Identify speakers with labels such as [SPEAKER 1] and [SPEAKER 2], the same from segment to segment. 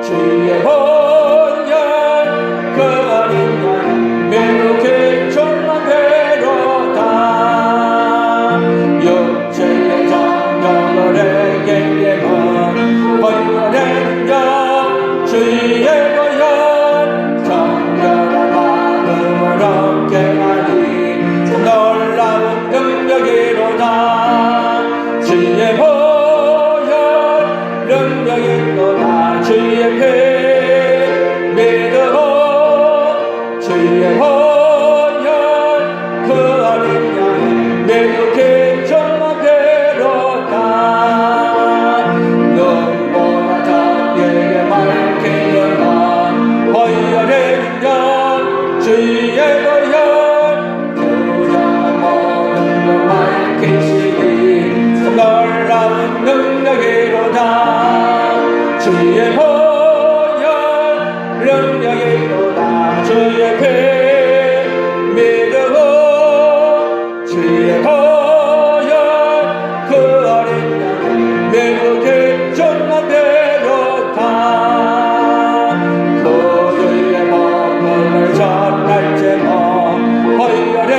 [SPEAKER 1] 주의 보혈 그 어린 양 매우게 존귀로다. 육체의 정령을 행게만 보혈의 영 주의 보혈 정결한 마음을 얻게 하니 놀라운 능력이로다. 주의 보혈 능력이로다. 주의 피 믿으오. 주의 보혈 그 어린 양 매우게 존귀로다. 눈보다 적에게 밝히는 보혈의 영 주의 보혈 부정한 모든 것 밝히시니 놀라운 능력이로다. 주의 보혈 능력이로다. 주의 피 믿으오. 주의 보혈 그 어린 양 매우게 존귀로다. 그의 복음을 전할지모 보혈의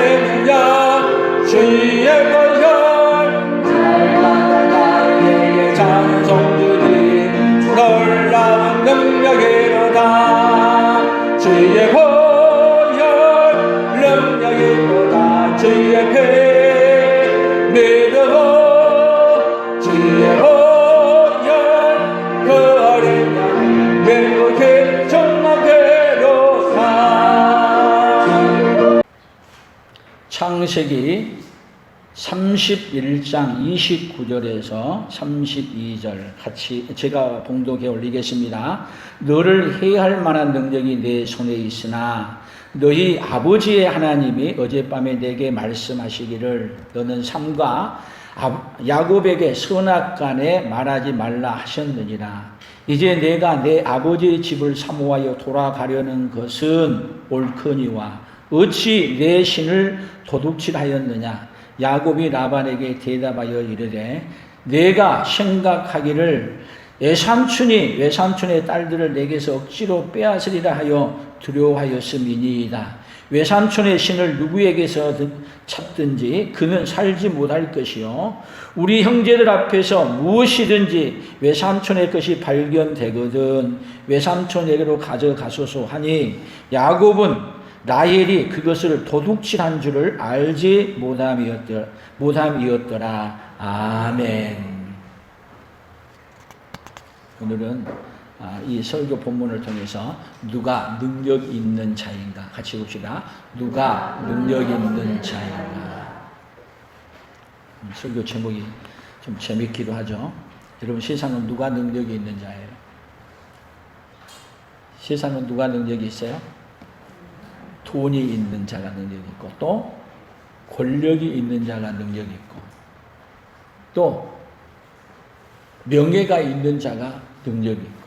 [SPEAKER 1] 영 주의 보혈 날마다 나에게 찬송 주니 놀라운 능력이로다. 주의 보혈 능력이로다. 주의 피 믿으오. 주의 보혈 그 어린 양 매우게 존귀로다. 창세기 31장 29절에서 32절 같이 제가 봉독해 올리겠습니다. 너를 해할 만한 능력이 내 손에 있으나 너희 아버지의 하나님이 어젯밤에 내게 말씀하시기를 너는 삼가 야곱에게 선악간에 말하지 말라 하셨느니라. 이제 내가 내 아버지의 집을 사모하여 돌아가려는 것은 옳거니와 어찌 내 신을 도둑질하였느냐. 야곱이 라반에게 대답하여 이르되 내가 생각하기를 외삼촌의 딸들을 내게서 억지로 빼앗으리라 하여 두려워하였음이니이다. 외삼촌의 신을 누구에게서 찾든지 그는 살지 못할 것이요 우리 형제들 앞에서 무엇이든지 외삼촌의 것이 발견되거든 외삼촌에게로 가져가소서 하니 야곱은 라헬이 그것을 도둑질한 줄을 알지 못함이었더라. 아멘. 오늘은 이 설교 본문을 통해서 누가 능력 있는 자인가 같이 봅시다. 누가 능력 있는 자인가. 설교 제목이 좀 재밌기도 하죠. 여러분 세상은 누가 능력이 있는 자예요? 세상은 누가 능력이 있어요? 돈이 있는 자가 능력이 있고 또 권력이 있는 자가 능력이 있고 또 명예가 있는 자가 능력이 있고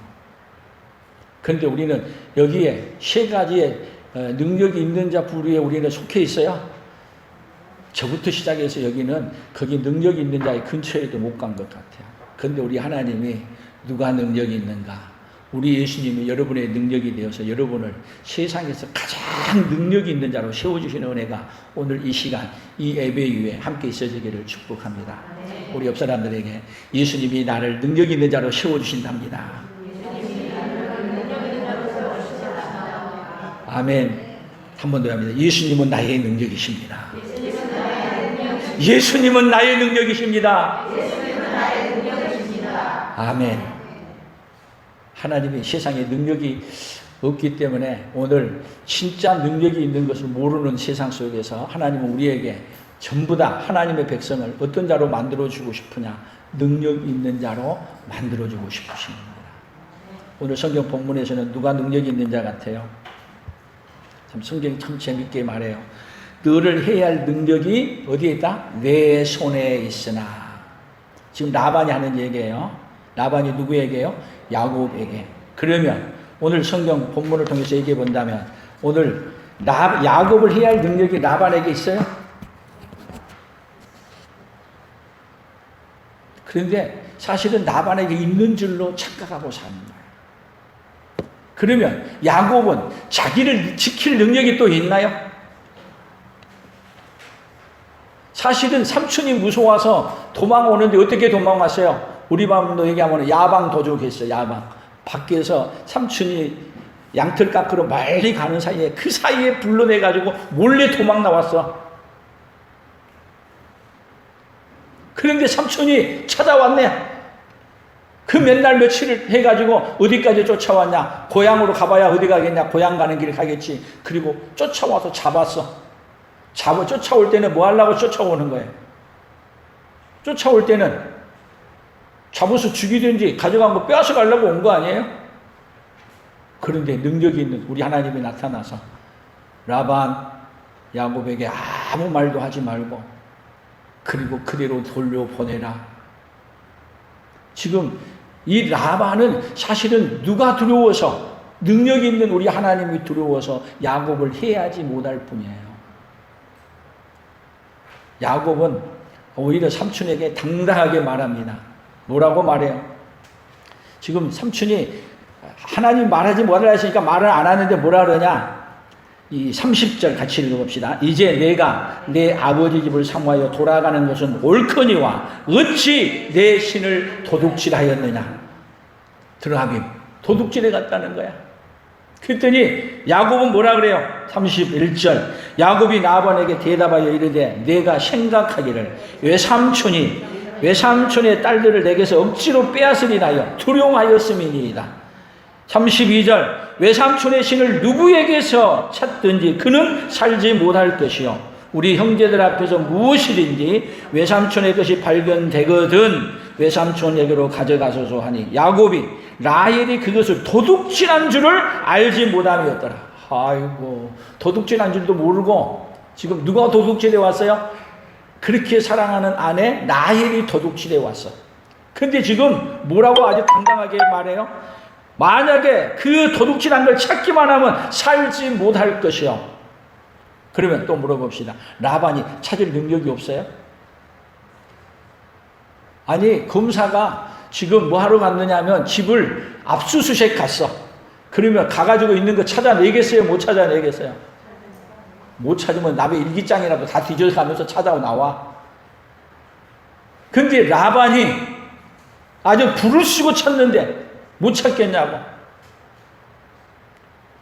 [SPEAKER 1] 그런데 우리는 여기에 세 가지의 능력이 있는 자 부류에 우리는 속해 있어요. 저부터 시작해서 여기는 거기 능력이 있는 자의 근처에도 못 간 것 같아요. 그런데 우리 하나님이 누가 능력이 있는가? 우리 예수님이 여러분의 능력이 되어서 여러분을 세상에서 가장 능력이 있는 자로 세워주시는 은혜가 오늘 이 시간 이 예배 위에 함께 있어지기를 축복합니다. 우리 옆 사람들에게 예수님이 나를 능력 있는 자로 세워주신답니다. 아멘. 한 번 더 합니다. 예수님은 나의 능력이십니다. 예수님은 나의 능력이십니다. 아멘. 하나님이 세상에 능력이 없기 때문에 오늘 진짜 능력이 있는 것을 모르는 세상 속에서 하나님은 우리에게 전부 다 하나님의 백성을 어떤 자로 만들어주고 싶으냐? 능력 있는 자로 만들어주고 싶으십니다. 오늘 성경 본문에서는 누가 능력이 있는 자 같아요? 참 성경이 참 재밌게 말해요. 너를 해야 할 능력이 어디에 있다? 내 손에 있으나. 지금 라반이 하는 얘기예요. 라반이 누구에게요? 야곱에게. 그러면 오늘 성경 본문을 통해서 얘기해 본다면 오늘 야곱을 해야 할 능력이 라반에게 있어요? 그런데 사실은 라반에게 있는 줄로 착각하고 사는 거예요. 그러면 야곱은 자기를 지킬 능력이 또 있나요? 사실은 삼촌이 무서워서 도망오는데 어떻게 도망왔어요? 우리 밤도 얘기하면 야방 도둑했어요. 야방. 밖에서 삼촌이 양털 깎으러 멀리 가는 사이에 그 사이에 불러내가지고 몰래 도망 나왔어. 그런데 삼촌이 찾아왔네. 그 맨날 며칠을 해가지고 어디까지 쫓아왔냐? 고향으로 가봐야 어디 가겠냐? 고향 가는 길 가겠지. 그리고 쫓아와서 잡았어. 쫓아올 때는 뭐 하려고 쫓아오는 거예요? 쫓아올 때는 잡아서 죽이든지 가져간 거 빼앗아 가려고 온 거 아니에요? 그런데 능력이 있는 우리 하나님이 나타나서 라반 야곱에게 아무 말도 하지 말고 그리고 그대로 돌려보내라. 지금 이 라반은 사실은 누가 두려워서 능력이 있는 우리 하나님이 두려워서 야곱을 해하지 못할 뿐이에요. 야곱은 오히려 삼촌에게 당당하게 말합니다. 뭐라고 말해요? 지금 삼촌이 하나님 말하지 못하라 했으니까 말을 안 하는데 뭐라 그러냐? 이 30절 같이 읽어봅시다. 이제 내가 내 아버지 집을 사모하여 돌아가는 것은 옳거니와 어찌 내 신을 도둑질하였느냐? 드라빔 도둑질해 갔다는 거야. 그랬더니 야곱은 뭐라 그래요? 31절 야곱이 라반에게 대답하여 이르되 내가 생각하기를 외삼촌의 딸들을 내게서 억지로 빼앗으리나요 두려워하였음이니이다. 32절 외삼촌의 신을 누구에게서 찾든지 그는 살지 못할 것이요 우리 형제들 앞에서 무엇이든지 외삼촌의 것이 발견되거든 외삼촌에게로 가져가소서 하니 야곱이 라헬이 그것을 도둑질한 줄을 알지 못함이었더라. 아이고 도둑질한 줄도 모르고 지금 누가 도둑질해 왔어요? 그렇게 사랑하는 아내 라헬이 도둑질해 왔어. 근데 지금 뭐라고 아주 당당하게 말해요? 만약에 그 도둑질한 걸 찾기만 하면 살지 못할 것이요. 그러면 또 물어봅시다. 라반이 찾을 능력이 없어요? 아니 검사가 지금 뭐 하러 갔느냐 하면 집을 압수수색 갔어. 그러면 가가지고 있는 거 찾아내겠어요? 못 찾아내겠어요? 못 찾으면 남의 일기장이라도 다 뒤져가면서 찾아오 나와. 근데 라반이 아주 불을 쓰고 찾는데 못 찾겠냐고.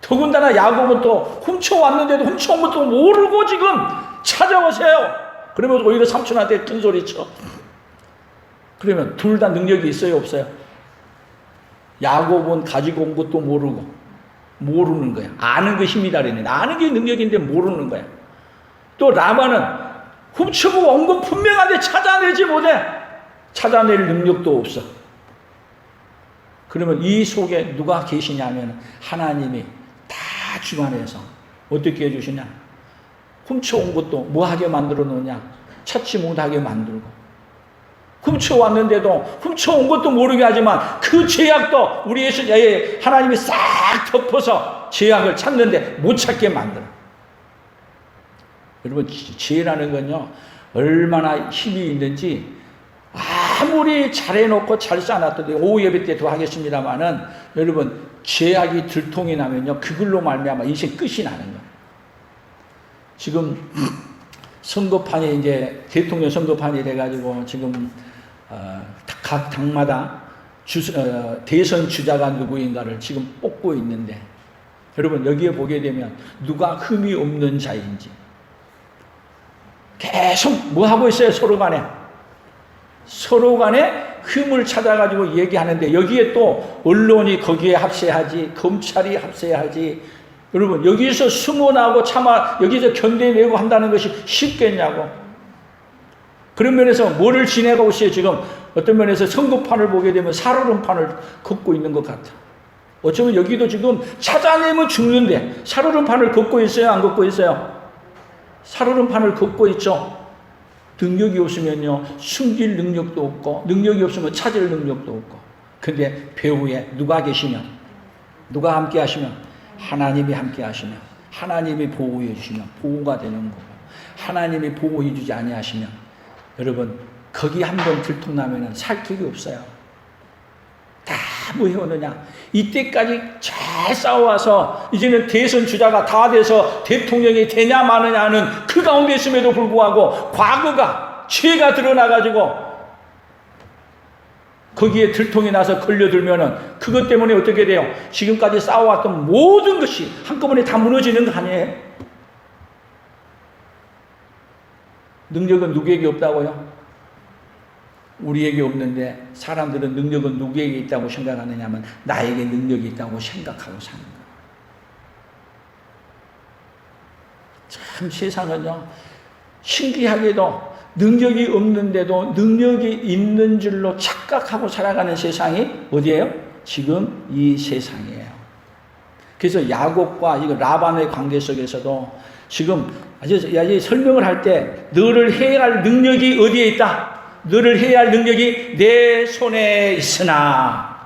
[SPEAKER 1] 더군다나 야곱은 또 훔쳐왔는데도 훔쳐온 것도 모르고 지금 찾아오세요. 그러면 오히려 삼촌한테 큰 소리 쳐. 그러면 둘 다 능력이 있어요 없어요? 야곱은 가지고 온 것도 모르는 거야. 아는 게 힘이다 그랬는데 아는 게 능력인데 모르는 거야. 또 라반은 훔쳐보고 온 건 분명한데 찾아내지 못해. 찾아낼 능력도 없어. 그러면 이 속에 누가 계시냐면 하나님이 다 주관해서 어떻게 해주시냐? 훔쳐온 것도 뭐하게 만들어 놓냐? 찾지 못하게 만들고 훔쳐왔는데도 훔쳐온 것도 모르게 하지만 그 죄악도 우리 예수님의 하나님이 싹 덮어서 죄악을 찾는데 못 찾게 만들어. 여러분 죄라는 건요 얼마나 힘이 있는지 아무리 잘해놓고 잘 쌓아놨더니 오후 예배 때도 하겠습니다만은 여러분 죄악이 들통이 나면요 그걸로 말미암아 인생 끝이 나는 거예요. 지금 선거판이 이제 대통령 선거판이 돼가지고 지금 각 당마다 대선 주자가 누구인가를 지금 뽑고 있는데 여러분 여기에 보게 되면 누가 흠이 없는 자인지 계속 뭐 하고 있어요? 서로 간에 흠을 찾아가지고 얘기하는데 여기에 또 언론이 거기에 합세하지 검찰이 합세하지. 여러분 여기서 숨어나고 여기서 견뎌내고 한다는 것이 쉽겠냐고. 그런 면에서 뭐를 지내고 있어요? 지금 어떤 면에서 선거판을 보게 되면 살얼음판을 걷고 있는 것 같아. 어쩌면 여기도 지금 찾아내면 죽는데 살얼음판을 걷고 있어요? 안 걷고 있어요? 살얼음판을 걷고 있죠. 능력이 없으면요 숨길 능력도 없고 능력이 없으면 찾을 능력도 없고. 근데 배후에 누가 계시면 누가 함께 하시면 하나님이 함께 하시면 하나님이 보호해 주시면 보호가 되는 거고 하나님이 보호해 주지 아니하시면 여러분 거기 한번 들통나면 살 길이 없어요. 다 뭐 해오느냐. 이때까지 잘 싸워와서 이제는 대선 주자가 다 돼서 대통령이 되냐 마느냐 하는 그 가운데 있음에도 불구하고 과거가 죄가 드러나가지고 거기에 들통이 나서 걸려들면은 그것 때문에 어떻게 돼요? 지금까지 싸워왔던 모든 것이 한꺼번에 다 무너지는 거 아니에요? 능력은 누구에게 없다고요? 우리에게 없는데 사람들은 능력은 누구에게 있다고 생각하느냐면 나에게 능력이 있다고 생각하고 사는 거예요. 참 세상은요, 신기하게도 능력이 없는데도 능력이 있는 줄로 착각하고 살아가는 세상이 어디예요? 지금 이 세상이에요. 그래서 야곱과 이거 라반의 관계 속에서도 지금 아주 설명을 할 때 너를 해할 능력이 어디에 있다? 너를 해야 할 능력이 내 손에 있으나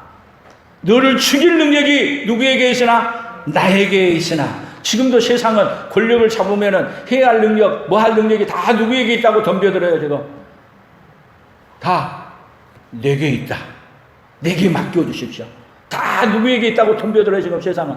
[SPEAKER 1] 너를 죽일 능력이 누구에게 있으나 나에게 있으나 지금도 세상은 권력을 잡으면은 해야 할 능력, 뭐 할 능력이 다 누구에게 있다고 덤벼들어요, 지금. 다 내게 있다. 내게 맡겨주십시오. 다 누구에게 있다고 덤벼들어요, 지금 세상은.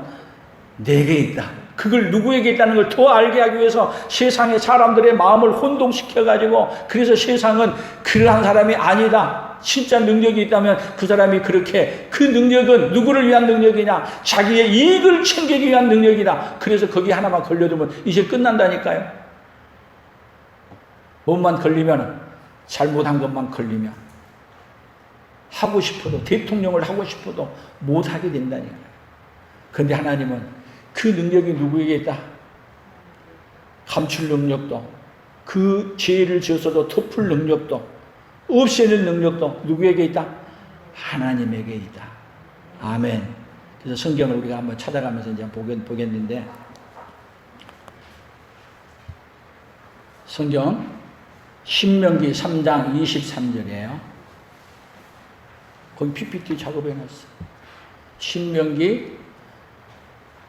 [SPEAKER 1] 내게 있다. 그걸 누구에게 있다는 걸 더 알게 하기 위해서 세상의 사람들의 마음을 혼동시켜가지고 그래서 세상은 그러한 사람이 아니다. 진짜 능력이 있다면 그 사람이 그렇게 그 능력은 누구를 위한 능력이냐? 자기의 이익을 챙기기 위한 능력이다. 그래서 거기 하나만 걸려두면 이제 끝난다니까요. 뭐만 걸리면 잘못한 것만 걸리면 하고 싶어도 대통령을 하고 싶어도 못하게 된다니까요. 그런데 하나님은 그 능력이 누구에게 있다? 감출 능력도 그 죄를 지었어도 덮을 능력도 없애는 능력도 누구에게 있다? 하나님에게 있다. 아멘. 그래서 성경을 우리가 한번 찾아가면서 이제 보겠는데 성경 신명기 3장 23절이에요. 거기 PPT 작업해놨어. 신명기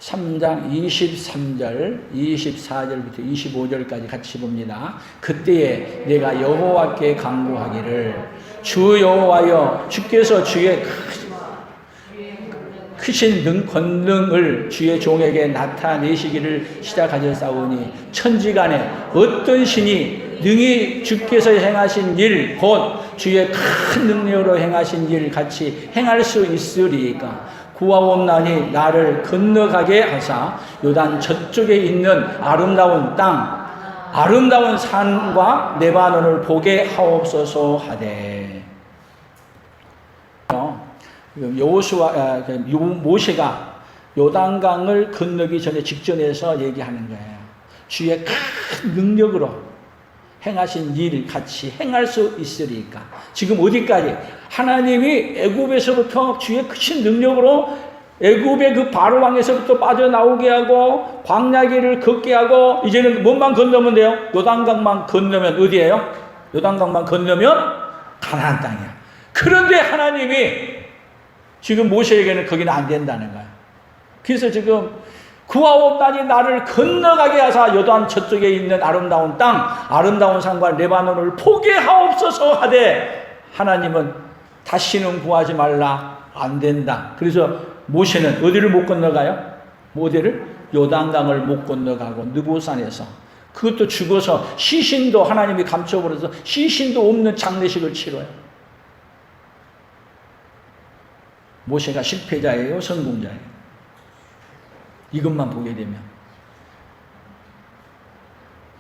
[SPEAKER 1] 3장 23절, 24절부터 25절까지 같이 봅니다. 그때에 내가 여호와께 간구하기를 주 여호와여 주께서 주의 크신 권능을 주의 종에게 나타내시기를 시작하셨사오니 천지간에 어떤 신이 능히 주께서 행하신 일 곧 주의 큰 능력으로 행하신 일 같이 행할 수 있으리까 구하옵나니 나를 건너가게 하사 요단 저쪽에 있는 아름다운 땅 아름다운 산과 레바논을 보게 하옵소서 하되 모세가 요단강을 건너기 전에 직전에서 얘기하는 거예요. 주의 큰 능력으로 행하신 일 같이 행할 수 있으리까. 지금 어디까지? 하나님이 애굽에서부터 주의 크신 능력으로 애굽의 그 바로 왕에서부터 빠져나오게 하고 광야길을 걷게 하고 이제는 뭔만 건너면 돼요? 요단강만 건너면 어디예요? 요단강만 건너면 가나안 땅이야. 그런데 하나님이 지금 모세에게는 거기는 안 된다는 거야. 그래서 지금 구하옵나니 나를 건너가게 하사 요단 저쪽에 있는 아름다운 땅 아름다운 산과 레바논을 보게 하옵소서 하되 하나님은 다시는 구하지 말라. 안 된다. 그래서 모세는 어디를 못 건너가요? 어디를? 요단강을 못 건너가고 느보산에서 그것도 죽어서 시신도 하나님이 감춰버려서 시신도 없는 장례식을 치러요. 모세가 실패자예요? 성공자예요? 이것만 보게 되면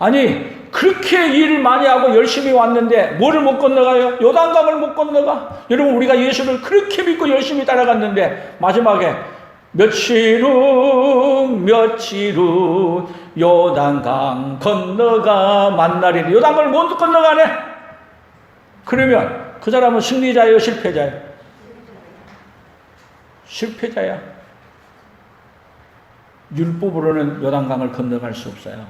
[SPEAKER 1] 아니 그렇게 일을 많이 하고 열심히 왔는데 뭐를 못 건너가요? 요단강을 못 건너가. 여러분 우리가 예수를 그렇게 믿고 열심히 따라갔는데 마지막에 며칠 후 요단강 건너가 만나리니 요단강을 못 건너가네. 그러면 그 사람은 승리자예요? 실패자예요? 실패자야. 율법으로는 요단강을 건너갈 수 없어요.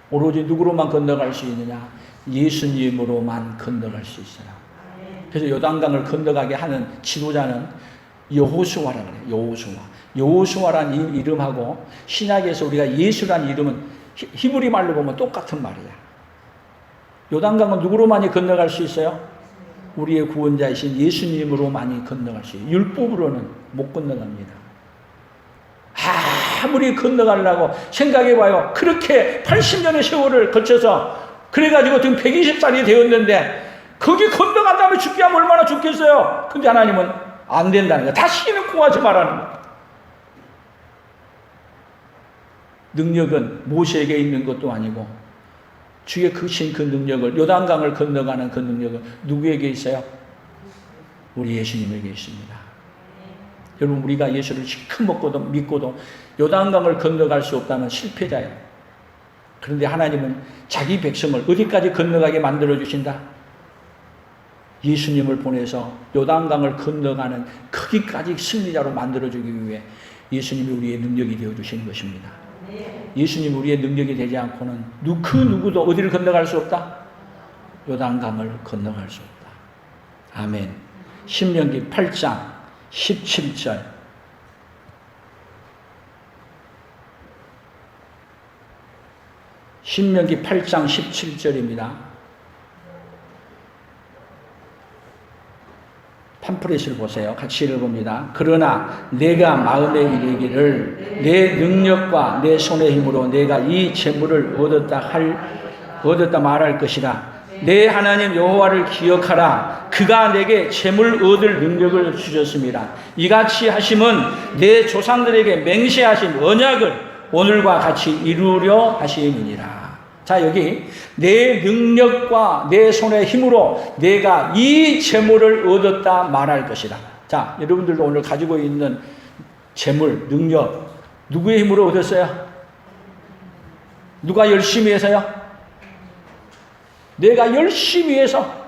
[SPEAKER 1] 오로지 누구로만 건너갈 수 있느냐? 예수님으로만 건너갈 수 있어요. 그래서 요단강을 건너가게 하는 지도자는 여호수아라고 그래요. 여호수아라는 이름하고 신약에서 우리가 예수라는 이름은 히브리 말로 보면 똑같은 말이야. 요단강은 누구로만이 건너갈 수 있어요? 우리의 구원자이신 예수님으로만이 건너갈 수 있어요. 율법으로는 못 건너갑니다. 아무리 건너가려고 생각해봐요. 그렇게 80년의 세월을 거쳐서 그래가지고 지금 120살이 되었는데 거기 건너간 다음에 죽게 하면 얼마나 죽겠어요. 근데 하나님은 안 된다는 거예요. 다시는 구하지 말라는 거예요. 능력은 모세에게 있는 것도 아니고 주의 크신 그 능력을, 요단강을 건너가는 그 능력은 누구에게 있어요? 우리 예수님에게 있습니다. 여러분, 우리가 예수를 실컷 먹고도 믿고도 요단강을 건너갈 수 없다면 실패자예요. 그런데 하나님은 자기 백성을 어디까지 건너가게 만들어 주신다? 예수님을 보내서 요단강을 건너가는 거기까지 승리자로 만들어 주기 위해 예수님이 우리의 능력이 되어 주시는 것입니다. 예수님이 우리의 능력이 되지 않고는 그 누구도 어디를 건너갈 수 없다? 요단강을 건너갈 수 없다. 아멘. 신명기 8장 17절. 신명기 8장 17절입니다. 팜프렛을 보세요. 같이 읽어봅니다. 그러나 내가 마음에 이르기를 내 능력과 내 손의 힘으로 내가 이 재물을 얻었다 말할 것이라. 내 하나님 여호와를 기억하라. 그가 내게 재물 얻을 능력을 주셨습니다. 이같이 하심은 내 조상들에게 맹세하신 언약을 오늘과 같이 이루려 하심이니라. 자, 여기 내 능력과 내 손의 힘으로 내가 이 재물을 얻었다 말할 것이다. 자, 여러분들도 오늘 가지고 있는 재물, 능력 누구의 힘으로 얻었어요? 누가 열심히 해서요? 내가 열심히 해서.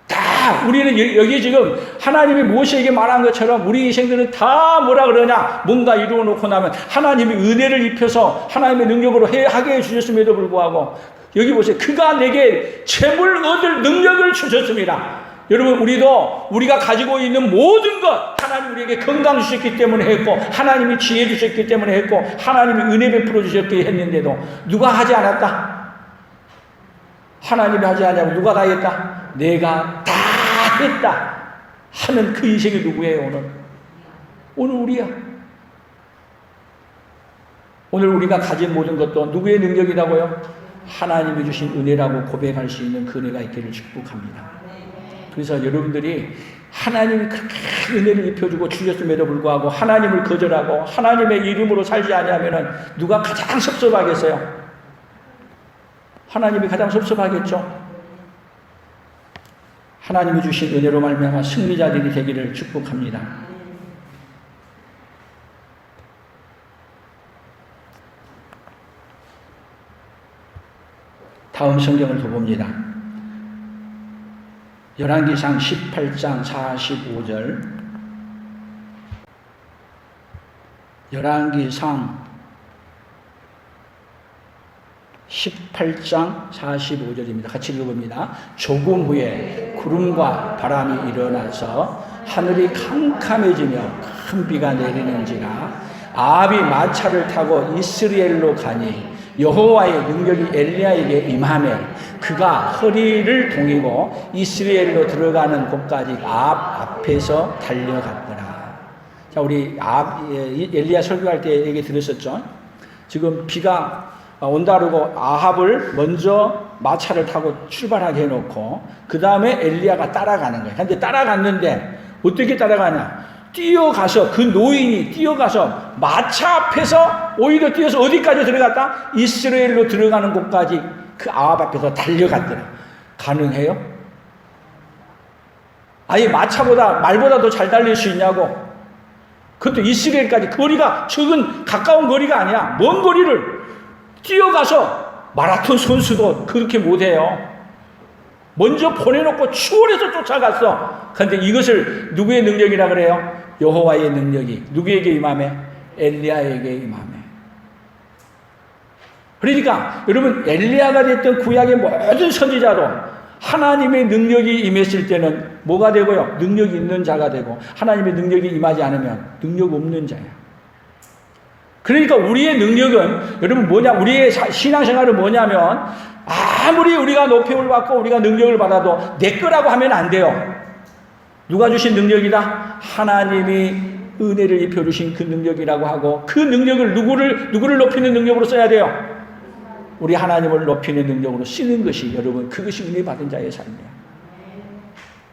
[SPEAKER 1] 다 우리는 여기 지금 하나님이 모세에게 말한 것처럼 우리 인생들은 다 뭐라 그러냐, 뭔가 이루어 놓고 나면 하나님이 은혜를 입혀서 하나님의 능력으로 하게 해주셨음에도 불구하고 여기 보세요. 그가 내게 재물 얻을 능력을 주셨습니다. 여러분, 우리도 우리가 가지고 있는 모든 것 하나님 우리에게 건강 주셨기 때문에 했고, 하나님이 지혜 주셨기 때문에 했고, 하나님이 은혜 베풀어 주셨기 했는데도 누가 하지 않았다? 하나님이 하지 않냐고 누가 다 했다? 내가 다 했다 하는 그 인생이 누구예요? 오늘 우리야. 오늘 우리가 가진 모든 것도 누구의 능력이라고요? 하나님이 주신 은혜라고 고백할 수 있는 그 은혜가 있기를 축복합니다. 그래서 여러분들이 하나님이 그렇게 은혜를 입혀주고 주셨음에도 불구하고 하나님을 거절하고 하나님의 이름으로 살지 않으면 누가 가장 섭섭하겠어요? 하나님이 가장 섭섭하겠죠. 하나님이 주신 은혜로 말미암아 승리자들이 되기를 축복합니다. 다음 성경을 더 봅니다. 열왕기상 18장 45절. 열왕기상 18장 45절입니다. 같이 읽어봅니다. 조금 후에 구름과 바람이 일어나서 하늘이 캄캄해지며 큰 비가 내리는지라. 아합이 마차를 타고 이스라엘로 가니 여호와의 능력이 엘리야에게 임하며 그가 허리를 동이고 이스라엘로 들어가는 곳까지 아합 앞에서 달려갔더라. 자, 우리 엘리야 설교할 때 얘기 들었었죠. 지금 비가 온다 그러고 아합을 먼저 마차를 타고 출발하게 해놓고 그 다음에 엘리야가 따라가는 거예요. 근데 따라갔는데 어떻게 따라가냐? 뛰어가서 그 노인이 뛰어가서 마차 앞에서 오히려 뛰어서 어디까지 들어갔다? 이스라엘로 들어가는 곳까지 그 아합 앞에서 달려갔더라. 가능해요? 아예 마차보다 말보다 더 잘 달릴 수 있냐고? 그것도 이스라엘까지 거리가 가까운 거리가 아니야. 먼 거리를 뛰어가서 마라톤 선수도 그렇게 못해요. 먼저 보내놓고 추월해서 쫓아갔어. 그런데 이것을 누구의 능력이라 그래요? 여호와의 능력이 누구에게 임하매? 엘리야에게 임하매. 그러니까 여러분, 엘리야가 됐던 구약의 모든 선지자도 하나님의 능력이 임했을 때는 뭐가 되고요? 능력이 있는 자가 되고, 하나님의 능력이 임하지 않으면 능력 없는 자야. 그러니까 우리의 능력은 여러분 뭐냐? 우리의 신앙생활은 뭐냐면 아무리 우리가 높임을 받고 우리가 능력을 받아도 내 거라고 하면 안 돼요. 누가 주신 능력이다? 하나님이 은혜를 입혀주신 그 능력이라고 하고, 그 능력을 누구를 높이는 능력으로 써야 돼요? 우리 하나님을 높이는 능력으로 쓰는 것이, 여러분, 그것이 은혜 받은 자의 삶이에요.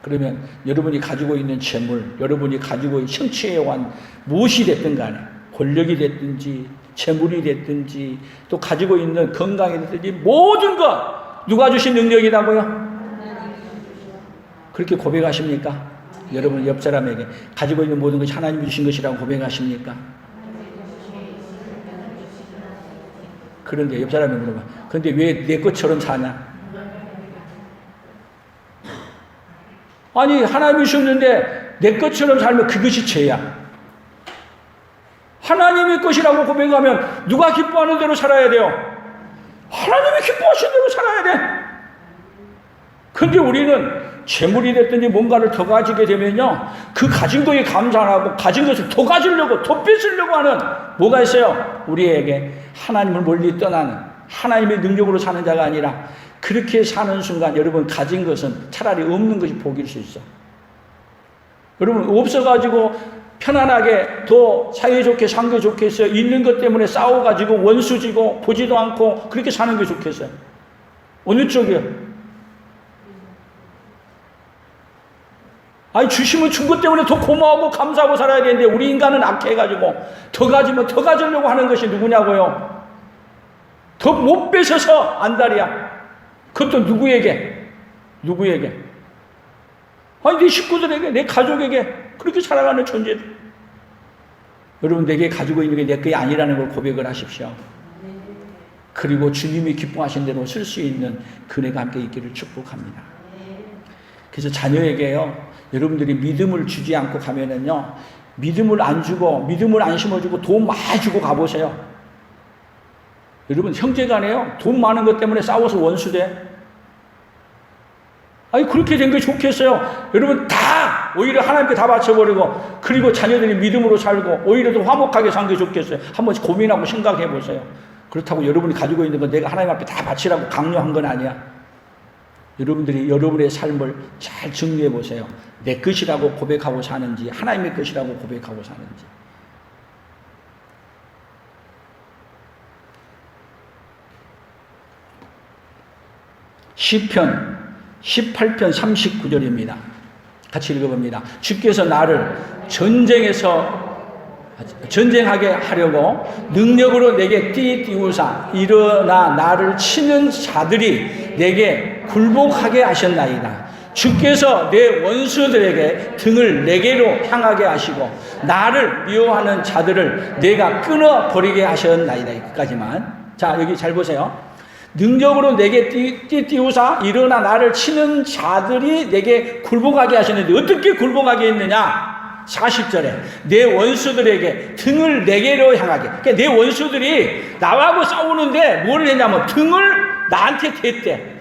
[SPEAKER 1] 그러면 여러분이 가지고 있는 재물, 여러분이 가지고 있는 성취해온 무엇이 됐든 간에, 권력이 됐든지 재물이 됐든지 또 가지고 있는 건강이 됐든지 모든 것 누가 주신 능력이라고요? 그렇게 고백하십니까? 여러분 옆 사람에게 가지고 있는 모든 것이 하나님이 주신 것이라고 고백하십니까? 그런데 옆 사람이 물어봐. 그런데 왜 내 것처럼 사냐? 아니 하나님이 주셨는데 내 것처럼 살면 그것이 죄야. 하나님의 것이라고 고백하면 누가 기뻐하는 대로 살아야 돼요. 하나님이 기뻐하시는 대로 살아야 돼. 근데 우리는 재물이 됐든지 뭔가를 더 가지게 되면요, 그 가진 거에 감사 안 하고 가진 것을 더 가지려고 더 뺏으려고 하는 뭐가 있어요? 우리에게 하나님을 멀리 떠나는, 하나님의 능력으로 사는 자가 아니라, 그렇게 사는 순간 여러분 가진 것은 차라리 없는 것이 복일 수 있어. 여러분 없어가지고 편안하게 더 사이좋게 산 게 좋겠어요? 있는 것 때문에 싸워가지고 원수지고 보지도 않고 그렇게 사는 게 좋겠어요? 어느 쪽이요? 아니 주시면 준 것 때문에 더 고마워하고 감사하고 살아야 되는데, 우리 인간은 악해가지고 더 가지면 더 가지려고 하는 것이 누구냐고요? 더 못 뺏어서 안달이야. 그것도 누구에게? 아니 내 식구들에게, 내 가족에게 그렇게 살아가는 존재들. 여러분 내게 가지고 있는 게 내 것이 아니라는 걸 고백을 하십시오. 그리고 주님이 기뻐하신 대로 쓸 수 있는 그네가 함께 있기를 축복합니다. 그래서 자녀에게요, 여러분들이 믿음을 주지 않고 가면은요, 믿음을 안 주고 믿음을 안 심어주고 돈 많이 주고 가보세요. 여러분 형제간에요, 돈 많은 것 때문에 싸워서 원수돼. 아니 그렇게 된 게 좋겠어요? 여러분 다 오히려 하나님께 다 바쳐버리고, 그리고 자녀들이 믿음으로 살고 오히려 더 화목하게 산 게 좋겠어요? 한번 고민하고 생각해 보세요. 그렇다고 여러분이 가지고 있는 건 내가 하나님 앞에 다 바치라고 강요한 건 아니야. 여러분들이 여러분의 삶을 잘 정리해 보세요. 내 것이라고 고백하고 사는지 하나님의 것이라고 고백하고 사는지. 시편 18편 39절입니다. 같이 읽어봅니다. 주께서 나를 전쟁하게 하려고 능력으로 내게 띠띠우사 일어나 나를 치는 자들이 내게 굴복하게 하셨나이다. 주께서 내 원수들에게 등을 내게로 향하게 하시고 나를 미워하는 자들을 내가 끊어버리게 하셨나이다. 여기까지만. 자, 여기 잘 보세요. 능력으로 내게 띠띠우사 일어나 나를 치는 자들이 내게 굴복하게 하셨는데, 어떻게 굴복하게 했느냐? 40절에 내 원수들에게 등을 내게로 향하게. 그러니까 내 원수들이 나하고 싸우는데 뭘 했냐면 등을 나한테 댔대.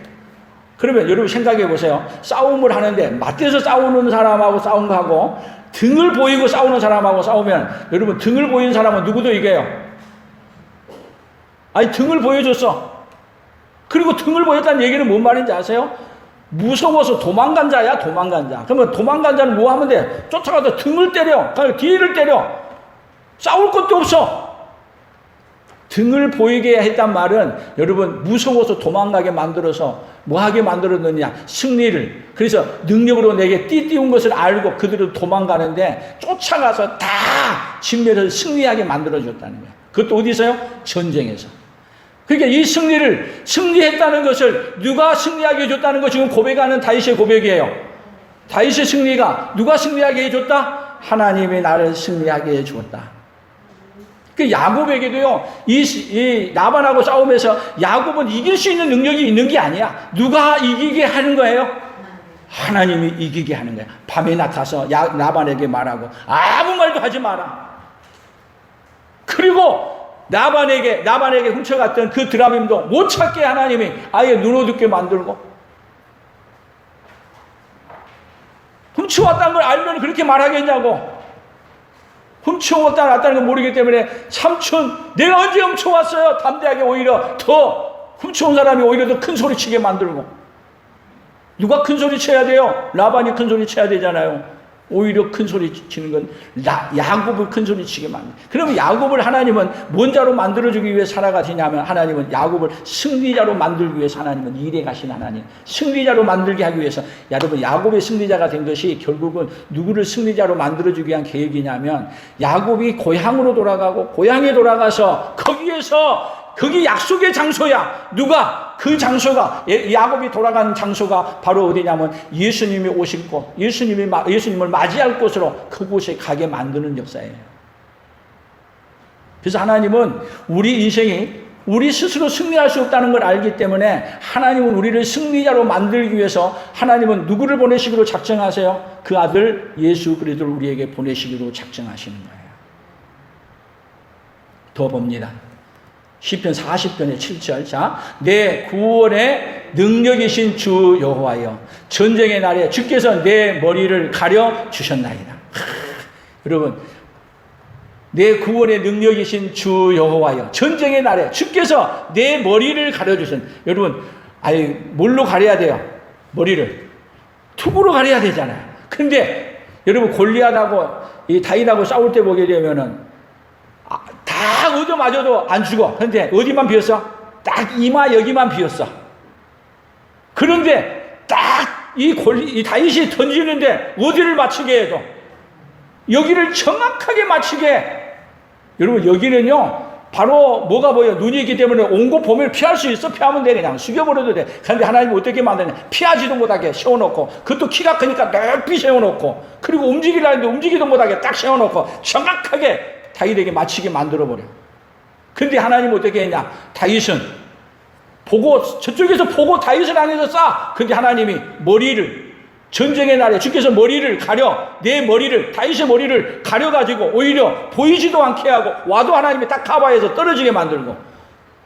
[SPEAKER 1] 그러면 여러분 생각해 보세요. 싸움을 하는데 맞대서 싸우는 사람하고 싸운 거하고 등을 보이고 싸우는 사람하고 싸우면, 여러분 등을 보이는 사람은 누구도 이겨요. 아니 등을 보여줬어. 그리고 등을 보였다는 얘기는 뭔 말인지 아세요? 무서워서 도망간 자야, 도망간 자. 그러면 도망간 자는 뭐 하면 돼? 쫓아가서 등을 때려, 뒤를 때려. 싸울 것도 없어. 등을 보이게 했단 말은 여러분 무서워서 도망가게 만들어서 뭐 하게 만들었느냐? 승리를. 그래서 능력으로 내게 띠띠운 것을 알고 그들은 도망가는데 쫓아가서 다 진멸해서 승리하게 만들어줬다는 거예요. 그것도 어디서요? 전쟁에서. 그러니까 이 승리했다는 것을 누가 승리하게 해줬다는 거 지금 고백하는 다윗의 고백이에요. 다윗의 승리가 누가 승리하게 해줬다? 하나님이 나를 승리하게 해주었다. 그 야곱에게도요, 이 나반하고 싸우면서 야곱은 이길 수 있는 능력이 있는 게 아니야. 누가 이기게 하는 거예요? 하나님이 이기게 하는 거야. 밤에 나타서 나반에게 말하고 아무 말도 하지 마라. 그리고 나반에게 훔쳐갔던 그 드라빔도 못 찾게 하나님이 아예 눈 어둡게 만들고, 훔쳐왔다는 걸 알면 그렇게 말하겠냐고. 훔쳐왔다는 걸 모르기 때문에 삼촌 내가 언제 훔쳐왔어요? 담대하게 오히려 더 훔쳐온 사람이 오히려 더 큰 소리 치게 만들고. 누가 큰 소리 쳐야 돼요? 라반이 큰 소리 쳐야 되잖아요. 오히려 큰 소리 치는 건 야곱을 큰 소리 치게 만든. 그러면 야곱을 하나님은 뭔 자로 만들어주기 위해 살아가시냐면, 하나님은 야곱을 승리자로 만들기 위해서 하나님은 일해 가신 하나님, 승리자로 만들게 하기 위해서. 여러분, 야곱이 승리자가 된 것이 결국은 누구를 승리자로 만들어주기 위한 계획이냐면, 야곱이 고향으로 돌아가고, 고향에 돌아가서 거기 약속의 장소야. 누가? 그 장소가, 야곱이 돌아간 장소가 바로 어디냐면 예수님이 오실 곳, 예수님을 맞이할 곳으로 그곳에 가게 만드는 역사예요. 그래서 하나님은 우리 인생이 우리 스스로 승리할 수 없다는 걸 알기 때문에 하나님은 우리를 승리자로 만들기 위해서 하나님은 누구를 보내시기로 작정하세요? 그 아들 예수 그리스도를 우리에게 보내시기로 작정하시는 거예요. 더 봅니다. 시편 40편의 7절. 자, 내 구원의 능력이신 주 여호와여, 전쟁의 날에 주께서 내 머리를 가려 주셨나이다. 여러분, 내 구원의 능력이신 주 여호와여, 전쟁의 날에 주께서 내 머리를 가려 주신. 여러분, 뭘로 가려야 돼요? 머리를 투구로 가려야 되잖아요. 근데 여러분, 골리앗하고 이 다윗하고 싸울 때 보게 되면은 다 얻어 맞아도 안 죽어. 그런데 어디만 비었어? 딱 이마 여기만 비었어. 그런데 딱 이 다윗이 던지는데 어디를 맞추게 해도 여기를 정확하게 맞추게. 여러분, 여기는요 바로 뭐가 보여? 눈이 있기 때문에 온 곳 보면 피할 수 있어. 피하면 돼. 그냥 숙여버려도 돼. 그런데 하나님은 어떻게 만드냐? 피하지도 못하게 세워놓고, 그것도 키가 크니까 넓이 세워놓고, 그리고 움직이라는데 움직이도 못하게 딱 세워놓고 정확하게 다윗에게 맞히게 만들어버려. 근데 하나님은 어떻게 했냐? 다윗은 저쪽에서 보고 다윗을 향해서 쏴. 근데 하나님이 머리를, 전쟁의 날에 주께서 머리를 다윗의 머리를 가려가지고 오히려 보이지도 않게 하고, 와도 하나님이 딱 카바에서 떨어지게 만들고,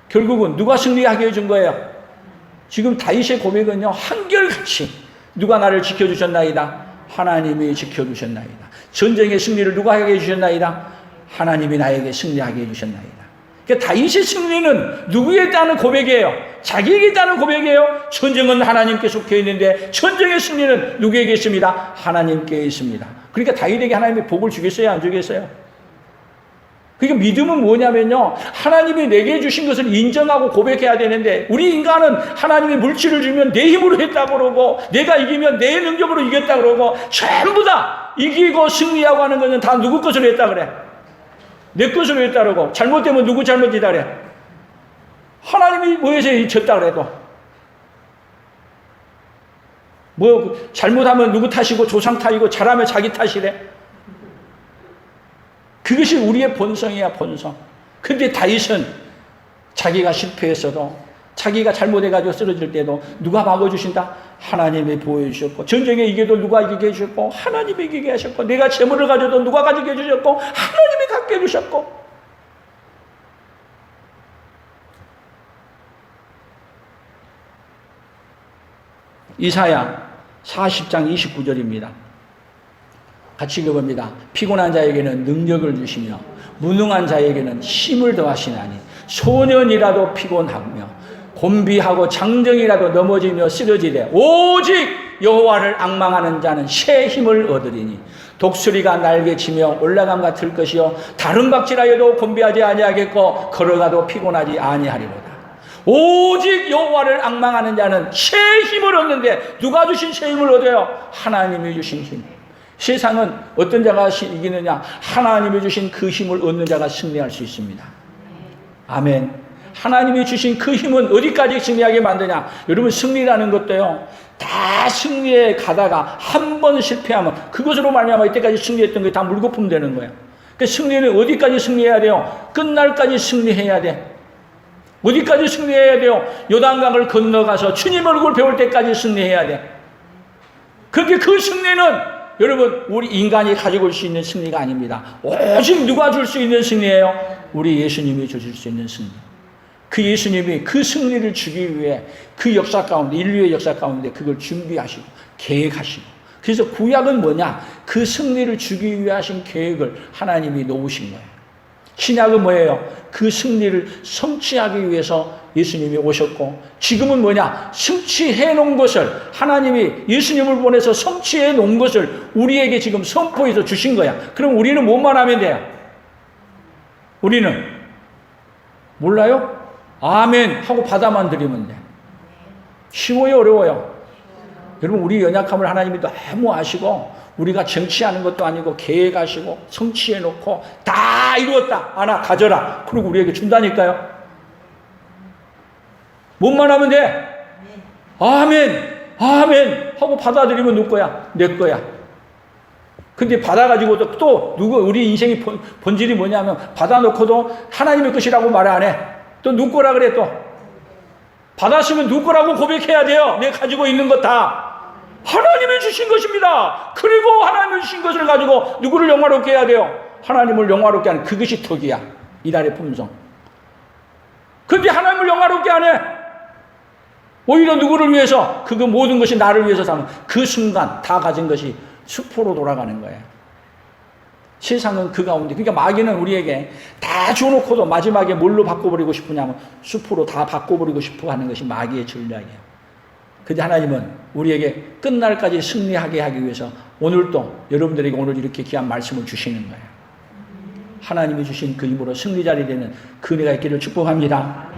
[SPEAKER 1] 결국은 누가 승리하게 해준 거예요? 지금 다윗의 고백은요, 한결같이 누가 나를 지켜주셨나이다? 하나님이 지켜주셨나이다. 전쟁의 승리를 누가 하게 해주셨나이다? 하나님이 나에게 승리하게 해주셨나이다. 그러니까 다윗의 승리는 누구에 따른 고백이에요? 자기에게 따른 고백이에요. 전쟁은 하나님께 속해 있는데 전쟁의 승리는 누구에게 있습니다? 하나님께 있습니다. 그러니까 다윗에게 하나님이 복을 주겠어요? 안 주겠어요? 그러니까 믿음은 뭐냐면요, 하나님이 내게 주신 것을 인정하고 고백해야 되는데, 우리 인간은 하나님이 물질을 주면 내 힘으로 했다고 그러고, 내가 이기면 내 능력으로 이겼다고 그러고, 전부 다 이기고 승리하고 하는 것은 다 누구 것으로 했다 그래? 내 것으로 했다 그러고, 잘못되면 누구 잘못이다 그래? 하나님이 뭐해서 졌다 그래도. 잘못하면 누구 탓이고, 조상 탓이고, 잘하면 자기 탓이래. 그것이 우리의 본성이야, 본성. 근데 다윗은 자기가 실패했어도, 자기가 잘못해가지고 쓰러질 때도 누가 막아주신다? 하나님이 보여주셨고, 전쟁에 이겨도 누가 이기게 해주셨고, 하나님이 이기게 하셨고, 내가 재물을 가져도 누가 가지게 해주셨고, 하나님이 갖게 해주셨고. 이사야 40장 29절입니다. 같이 읽어봅니다. 피곤한 자에게는 능력을 주시며 무능한 자에게는 힘을 더하시나니, 소년이라도 피곤하며 곤비하고 장정이라도 넘어지며 쓰러지되 오직 여호와를 앙망하는 자는 새 힘을 얻으리니, 독수리가 날개치며 올라감과 틀 것이요 다른 박질하여도 곤비하지 아니하겠고 걸어가도 피곤하지 아니하리로다. 오직 여호와를 앙망하는 자는 새 힘을 얻는데, 누가 주신 새 힘을 얻어요? 하나님이 주신 힘. 세상은 어떤 자가 이기느냐? 하나님이 주신 그 힘을 얻는 자가 승리할 수 있습니다. 아멘. 하나님이 주신 그 힘은 어디까지 승리하게 만드냐? 여러분, 승리라는 것도요, 다 승리에 가다가 한 번 실패하면 그것으로 말미암아 이때까지 승리했던 게 다 물거품 되는 거예요. 그러니까 승리는 어디까지 승리해야 돼요? 끝날까지 승리해야 돼. 어디까지 승리해야 돼요? 요단강을 건너가서 주님 얼굴 배울 때까지 승리해야 돼. 그런데 그 승리는 여러분, 우리 인간이 가지고 올 수 있는 승리가 아닙니다. 오직 누가 줄 수 있는 승리예요? 우리 예수님이 주실 수 있는 승리. 그 예수님이 그 승리를 주기 위해 그 역사 가운데, 인류의 역사 가운데 그걸 준비하시고 계획하시고, 그래서 구약은 뭐냐? 그 승리를 주기 위해 하신 계획을 하나님이 놓으신 거예요. 신약은 뭐예요? 그 승리를 성취하기 위해서 예수님이 오셨고, 지금은 뭐냐? 성취해 놓은 것을, 하나님이 예수님을 보내서 성취해 놓은 것을 우리에게 지금 선포해서 주신 거야. 그럼 우리는 뭐만 하면 돼요? 우리는 몰라요? 아멘 하고 받아만 드리면 돼. 쉬워요, 어려워요? 여러분, 우리 연약함을 하나님이 너무 아시고, 우리가 정치하는 것도 아니고 계획하시고 성취해 놓고 다 이루었다. 하나 가져라. 그리고 우리에게 준다니까요. 뭔만 하면 돼. 아멘, 아멘 하고 받아들이면 누구 거야? 내 거야. 근데 받아가지고도 또 누구, 우리 인생의 본질이 뭐냐면, 받아놓고도 하나님의 것이라고 말 안 해. 또 누구 거라 그래. 또 받았으면 누구 거라고 고백해야 돼요. 내가 가지고 있는 것 다 하나님이 주신 것입니다. 그리고 하나님이 주신 것을 가지고 누구를 영화롭게 해야 돼요? 하나님을 영화롭게 하는 그것이 덕이야. 이달의 품성. 그런데 하나님을 영화롭게 안 해. 오히려 누구를 위해서? 그 모든 것이 나를 위해서 삼은 그 순간 다 가진 것이 수포로 돌아가는 거예요. 세상은 그 가운데, 그러니까 마귀는 우리에게 다 줘놓고도 마지막에 뭘로 바꿔버리고 싶으냐면 수포로 다 바꿔버리고 싶어 하는 것이 마귀의 전략이에요. 근데 하나님은 우리에게 끝날까지 승리하게 하기 위해서 오늘도 여러분들에게 오늘 이렇게 귀한 말씀을 주시는 거예요. 하나님이 주신 그 힘으로 승리자리 되는 그 은혜가 있기를 축복합니다.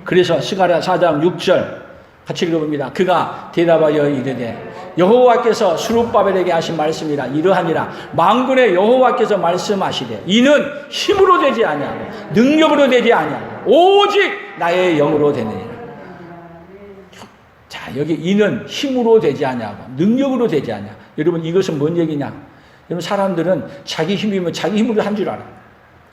[SPEAKER 1] 그래서 스가랴 4장 6절 같이 읽어봅니다. 그가 대답하여 이르되 여호와께서 스룹바벨에게 하신 말씀이라 이러하니라. 만군의 여호와께서 말씀하시되 이는 힘으로 되지 아니하고 능력으로 되지 아니하고 오직 나의 영으로 되느니라. 자, 여기 이는 힘으로 되지 아니하고 능력으로 되지 아니하. 여러분, 이것은 뭔 얘기냐? 여러분, 사람들은 자기 힘이면 자기 힘으로 한 줄 알아.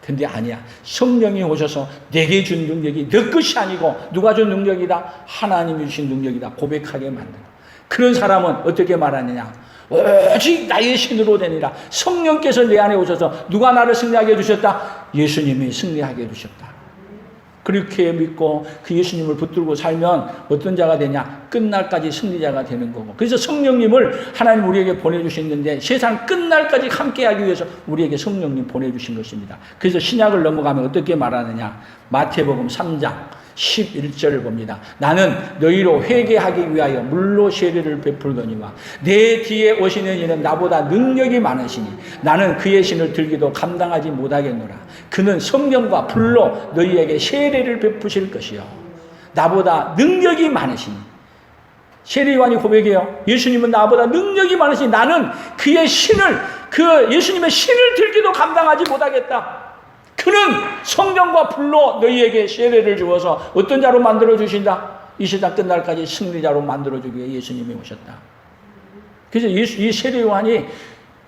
[SPEAKER 1] 근데 아니야. 성령이 오셔서 내게 준 능력이 너 것이 아니고 누가 준 능력이다? 하나님이 주신 능력이다. 고백하게 만든다. 그런 사람은 어떻게 말하느냐? 오직 나의 신으로 되니라. 성령께서 내 안에 오셔서 누가 나를 승리하게 해주셨다? 예수님이 승리하게 해주셨다. 그렇게 믿고 그 예수님을 붙들고 살면 어떤 자가 되냐? 끝날까지 승리자가 되는 거고. 그래서 성령님을 하나님 우리에게 보내주셨는데 세상 끝날까지 함께하기 위해서 우리에게 성령님 보내주신 것입니다. 그래서 신약을 넘어가면 어떻게 말하느냐? 마태복음 3장 11절을 봅니다. 나는 너희로 회개하기 위하여 물로 세례를 베풀거니와 내 뒤에 오시는 이는 나보다 능력이 많으시니 나는 그의 신을 들기도 감당하지 못하겠노라. 그는 성령과 불로 너희에게 세례를 베푸실 것이요 나보다 능력이 많으시니. 세례요한이 고백해요. 예수님은 나보다 능력이 많으시니 나는 그의 신을, 그 예수님의 신을 들기도 감당하지 못하겠다. 그는 성령과 불로 너희에게 세례를 주어서 어떤 자로 만들어 주신다? 이 세상 끝날까지 승리자로 만들어 주기 위해 예수님이 오셨다. 그래서 이 세례 요한이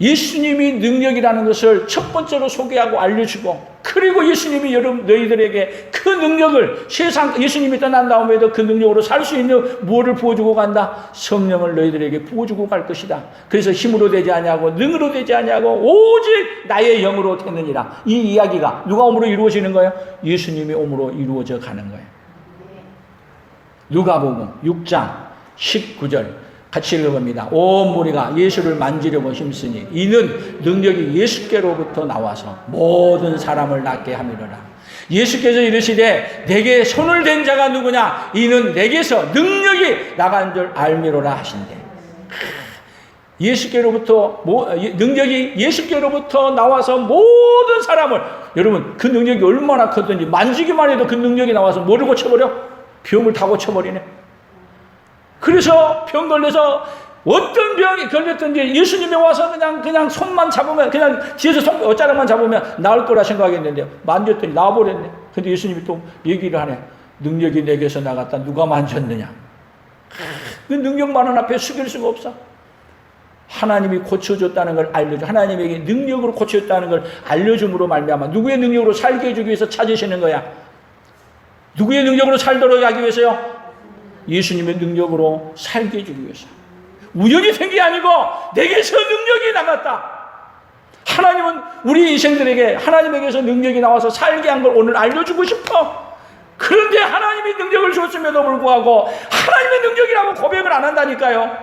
[SPEAKER 1] 예수님이 능력이라는 것을 첫 번째로 소개하고 알려주고, 그리고 예수님이 너희들에게 그 능력을 세상 예수님이 떠난 다음에도 그 능력으로 살 수 있는 무엇을 부어주고 간다? 성령을 너희들에게 부어주고 갈 것이다. 그래서 힘으로 되지 아니하고 능으로 되지 아니하고 오직 나의 영으로 되느니라. 이 이야기가 누가 오므로 이루어지는 거예요? 예수님이 오므로 이루어져 가는 거예요. 누가복음 6장 19절 같이 읽어봅니다. 온 무리가 예수를 만지려고 힘쓰니 이는 능력이 예수께로부터 나와서 모든 사람을 낫게 함이로라. 예수께서 이르시되 내게 손을 댄 자가 누구냐? 이는 내게서 능력이 나간 줄 알미로라 하신대. 예수께로부터 능력이 예수께로부터 나와서 모든 사람을, 여러분 그 능력이 얼마나 컸든지 만지기만 해도 그 능력이 나와서 뭐를 고쳐버려? 병을 다 고쳐버리네. 그래서 병 걸려서 어떤 병이 걸렸든지 예수님이 와서 그냥 손만 잡으면, 그냥 뒤에서 손가락만 잡으면 나을 거라 생각했는데 만졌더니 나와버렸네. 근데 예수님이 또 얘기를 하네. 능력이 내게서 나갔다. 누가 만졌느냐? 그 능력 많은 앞에 숙일 수가 없어. 하나님이 고쳐줬다는 걸 알려줘. 하나님에게 능력으로 고쳐줬다는 걸 알려줌으로 말미암아 누구의 능력으로 살게 해주기 위해서 찾으시는 거야? 누구의 능력으로 살도록 하기 위해서요? 예수님의 능력으로 살게 해주기 위해서. 우연히 된 게 아니고 내게서 능력이 나갔다. 하나님은 우리 인생들에게 하나님에게서 능력이 나와서 살게 한 걸 오늘 알려주고 싶어. 그런데 하나님이 능력을 줬음에도 불구하고 하나님의 능력이라고 고백을 안 한다니까요.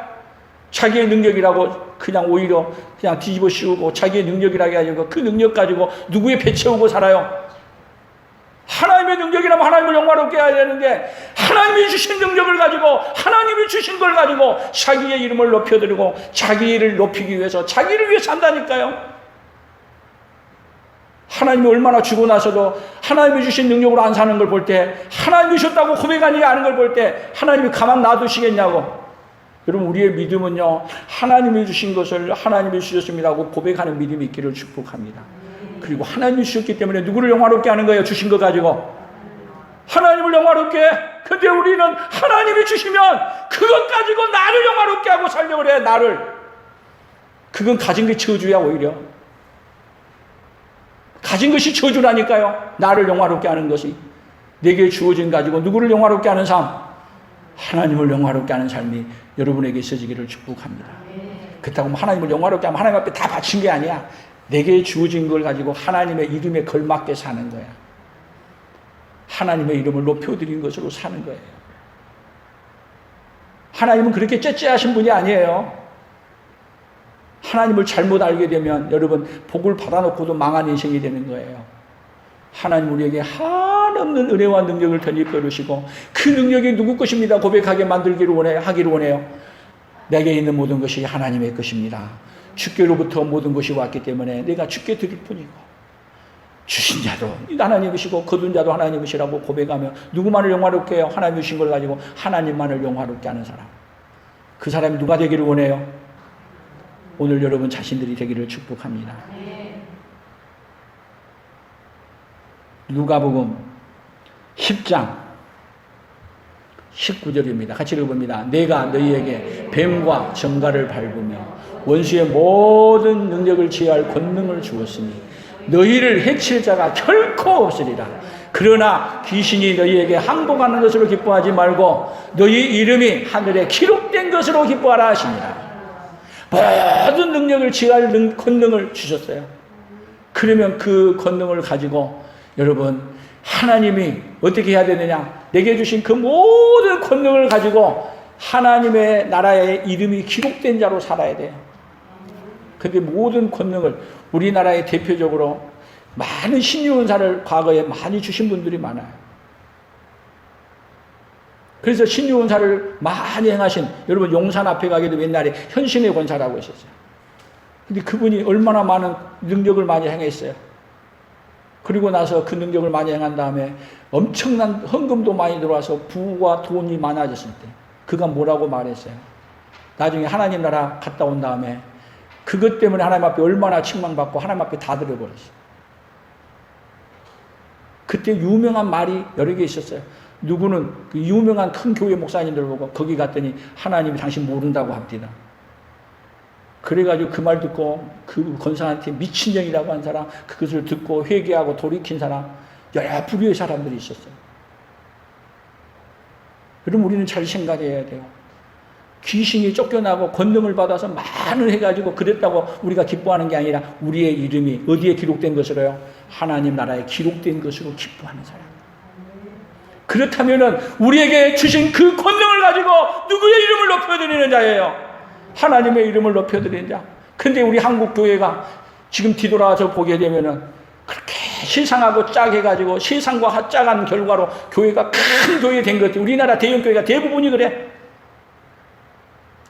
[SPEAKER 1] 자기의 능력이라고 그냥 오히려 그냥 뒤집어 씌우고 자기의 능력이라고 해가지고 그 능력 가지고 누구의 배 채우고 살아요? 하나님의 능력이라면 하나님을 영화롭게 해야 되는데 하나님이 주신 능력을 가지고 하나님이 주신 걸 가지고 자기의 이름을 높여드리고 자기를 높이기 위해서 자기를 위해 산다니까요. 하나님이 얼마나 주고 나서도 하나님이 주신 능력으로 안 사는 걸 볼 때 하나님이 주셨다고 고백하지 않은 걸 볼 때 하나님이 가만 놔두시겠냐고. 여러분 우리의 믿음은요 하나님이 주신 것을 하나님이 주셨습니다고 고백하는 믿음이 있기를 축복합니다. 그리고 하나님이 주셨기 때문에 누구를 영화롭게 하는 거예요? 주신 거 가지고 하나님을 영화롭게 해. 근데 우리는 하나님이 주시면 그것 가지고 나를 영화롭게 하고 살려고 해. 나를. 그건 가진 게 저주야. 오히려 가진 것이 저주라니까요. 나를 영화롭게 하는 것이. 내게 주어진 가지고 누구를 영화롭게 하는 삶? 하나님을 영화롭게 하는 삶이 여러분에게 있어지기를 축복합니다. 그렇다고 하나님을 영화롭게 하면 하나님 앞에 다 바친 게 아니야. 내게 주어진 걸 가지고 하나님의 이름에 걸맞게 사는 거야. 하나님의 이름을 높여드린 것으로 사는 거예요. 하나님은 그렇게 째째하신 분이 아니에요. 하나님을 잘못 알게 되면 여러분 복을 받아놓고도 망한 인생이 되는 거예요. 하나님 우리에게 한없는 은혜와 능력을 덧입혀 주시고 그 능력이 누구 것입니다 고백하게 만들기를 원해요. 하기를 원해요. 내게 있는 모든 것이 하나님의 것입니다. 주께로부터 모든 것이 왔기 때문에 내가 주께 드릴 뿐이고 주신 자도 하나님이시고 거둔 자도 하나님이시라고 고백하며 누구만을 영화롭게 해요? 하나님이 주신 걸 가지고 하나님만을 영화롭게 하는 사람. 그 사람이 누가 되기를 원해요? 오늘 여러분 자신들이 되기를 축복합니다. 누가복음 10장 19절입니다. 같이 읽어봅니다. 내가 너희에게 뱀과 정갈을 밟으며 원수의 모든 능력을 제어할 권능을 주었으니 너희를 해칠 자가 결코 없으리라. 그러나 귀신이 너희에게 항복하는 것으로 기뻐하지 말고 너희 이름이 하늘에 기록된 것으로 기뻐하라 하십니다. 모든 능력을 제어할 권능을 주셨어요. 그러면 그 권능을 가지고 여러분 하나님이 어떻게 해야 되느냐? 내게 주신 그 모든 권능을 가지고 하나님의 나라의 이름이 기록된 자로 살아야 돼요. 근데 모든 권능을 우리나라에 대표적으로 많은 신유은사를 과거에 많이 주신 분들이 많아요. 그래서 신유은사를 많이 행하신 여러분 용산 앞에 가게 되면 옛날에 현신의 권사라고 있었어요. 근데 그분이 얼마나 많은 능력을 많이 행했어요. 그리고 나서 그 능력을 많이 행한 다음에 엄청난 헌금도 많이 들어와서 부와 돈이 많아졌을 때 그가 뭐라고 말했어요? 나중에 하나님 나라 갔다 온 다음에 그것 때문에 하나님 앞에 얼마나 책망받고 하나님 앞에 다 들어버렸어요. 그때 유명한 말이 여러 개 있었어요. 누구는 그 유명한 큰 교회 목사님들 보고 거기 갔더니 하나님이 당신 모른다고 합니다. 그래가지고 그 말 듣고 그 권사한테 미친년이라고 한 사람, 그것을 듣고 회개하고 돌이킨 사람, 여러 부류의 사람들이 있었어요. 그럼 우리는 잘 생각해야 돼요. 귀신이 쫓겨나고 권능을 받아서 많은 해가지고 그랬다고 우리가 기뻐하는 게 아니라 우리의 이름이 어디에 기록된 것으로요? 하나님 나라에 기록된 것으로 기뻐하는 사람. 그렇다면은 우리에게 주신 그 권능을 가지고 누구의 이름을 높여드리는 자예요? 하나님의 이름을 높여드리는 자. 근데 우리 한국 교회가 지금 뒤돌아서 보게 되면은 그렇게 세상하고 짝해가지고 세상과 짝한 결과로 교회가 큰 교회 된 것 같아요. 우리나라 대형 교회가 대부분이 그래.